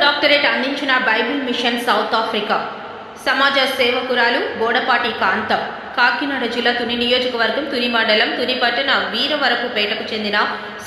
Doctorate అందించిన Bible machine south Africa సమాజ సేవకురాలు బోడపాటి కాంతం కాకినాడ జిల్లా తుని నియోజకవర్గం తుని మండలం తుని పట్టణ వీరవరపుపేటకు చెందిన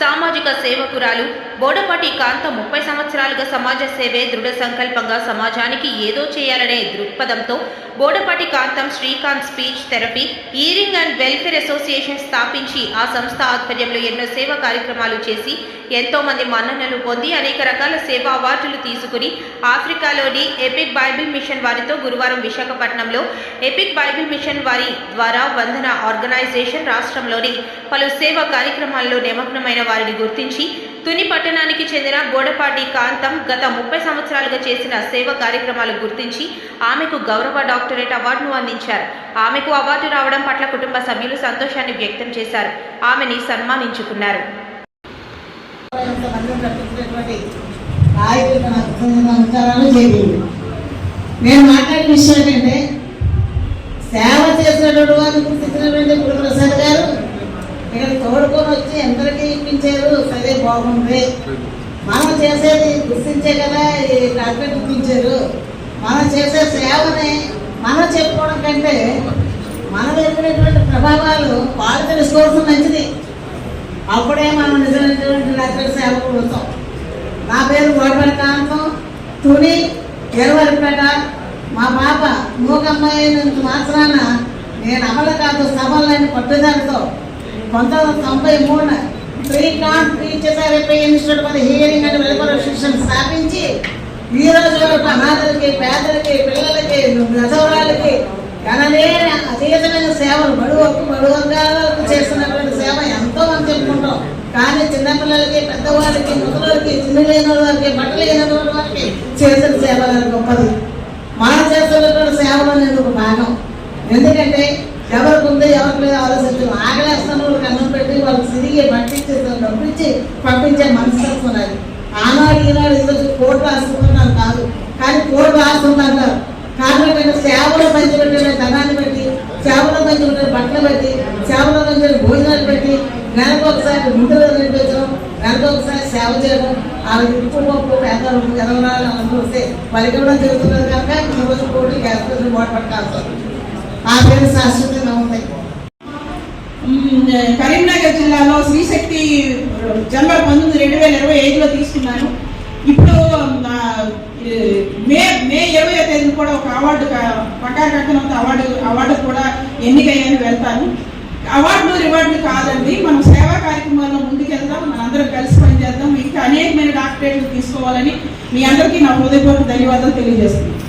సామాజిక సేవకురాలు బోడపాటి కాంతం 30 సంవత్సరాలుగా సమాజ సేవే దృఢ సంకల్పంగా సమాజానికి ఏదో చేయాలనే దృక్పథంతో Bodapati Kantham Srikanth speech therapy hearing and welfare association స్థాపించి ఆ సంస్థ ఆధ్వర్యంలో ఎన్నో సేవా కార్యక్రమాలు చేసి ఎంతో మంది మన్ననలు పొంది అనేక రకాల సేవా అవార్డులు తీసుకుని ఆఫ్రికాలోని ఎపిక్ బైబిల్ మిషన్ వారితో గురువారం విశాఖపట్నంలో ఎపిక్ బైబిల్ మిషన్ వారి ద్వారా వందన ఆర్గనైజేషన్ రాష్ట్రంలోని పలు సేవా కార్యక్రమాల్లో నిమగ్నమైన వారిని గుర్తించి తుని పట్టణానికి చెందిన బోడపాటి కాంతం గత 30 సంవత్సరాలుగా చేసిన సేవా కార్యక్రమాలు గుర్తించి ఆమెకు గౌరవ డాక్టరేట్ అవార్డును అందించారు. ఆమెకు అవార్డు రావడం పట్ల కుటుంబ సభ్యులు సంతోషాన్ని వ్యక్తం చేశారు. ఆమెని సన్మానించుకున్నారు. నేను మాట్లాడిన విషయం ఏంటంటే సేవ చేసినటువంటి వారిని గుర్తించినటువంటి గురుప్రసాద్ గారు ఇక్కడ తోడుకొని వచ్చి ఎందరికీ ఇప్పించారు. సరే బాగుంది, మనం చేసేది గుర్తించే కదా ఈ డాక్టర్ గుర్తించారు. మనం చేసే సేవని మనం చెప్పుకోవడం కంటే మనం ఎదురైనటువంటి ప్రభావాలు వాళ్ళు తెలుసుకోవడం మంచిది. అప్పుడే మనం నిజమైనటువంటి డాక్టర్ సేవకు వస్తాం. నా పేరు బోడపాటి కాంతం, తుని వీరవరపుపేట. మా పాప మూగమ్మాయి అయినంత మాత్రాన నేను అమలు కాదు సభలని పట్టుదలతో 1993 Srikanth speech therapy institute for hearing and welfare association స్థాపించి ఈ రోజు వరకు అనాథలకి, పేదలకి, పిల్లలకి, గజవరాలకి గణలేని అతీతమైన సేవలు బడుగు వర్గాలకు చేస్తున్నటువంటి సేవ ఎంతో మంది చెప్పుకుంటాం. కానీ చిన్నపిల్లలకి, పెద్దవాళ్ళకి, ముసలికి, చిన్న లేని వారికి, బట్టలు లేనటువంటి వారికి చేసిన సేవ గొప్పది. మనం చేస్తున్నటువంటి సేవలో ఎందుకు భాగం. ఎందుకంటే ఎవరికి ఉంది ఎవరికి లేదు ఆలోచించడం. ఆగలేస్తున్న వాళ్ళకి అన్నం పెట్టి వాళ్ళకి తిరిగి పట్టించి డబ్బిచ్చి పంపించే మనస్తత్వం ఉన్నది. ఆనాడు ఈనాడు ఈరోజు కోట్లు రాసుకుంటున్నాను కాదు, కానీ కోట్లు రాసుకుంటున్నారు. కారణమైన సేవలో పంచిపెట్టిన ధనాన్ని బట్టి, సేవలో పంచిపెట్టిన బట్టలు పెట్టి, సేవలో పంచిన భోజనాలు పెట్టి, నెలకు ఒకసారి ముందులో నిర్మించడం, నెలకు ఒకసారి సేవ చేయడం, వాళ్ళకి ఉప్పు పేదలు ఎదవరాలు అందరూ వస్తే వాళ్ళకి ఇవ్వడం జరుగుతున్నది. కనుక ఈరోజు కోట్లు గ్యాస్ బోడపాటి కాంతం ఆ పేరు శాశ్వతంగా ఉంది. కరీంనగర్ జిల్లాలో శ్రీశక్తి జనవరి 19, 2025లో తీసుకున్నాను. ఇప్పుడు మే 20వ తేదీన కూడా ఒక అవార్డు పక్కాకట్టనంత అవార్డు కూడా ఎన్నికయ్యాను, వెళ్తాను. అవార్డులు రివార్డులు కాదండి, మనం సేవా కార్యక్రమాల్లో ముందుకెళ్తాం, మనందరం కలిసి పనిచేద్దాం. ఇంకా అనేకమైన డాక్టరేట్లు తీసుకోవాలని మీ అందరికీ నా హృదయపూర్వక ధన్యవాదాలు తెలియజేస్తున్నాను.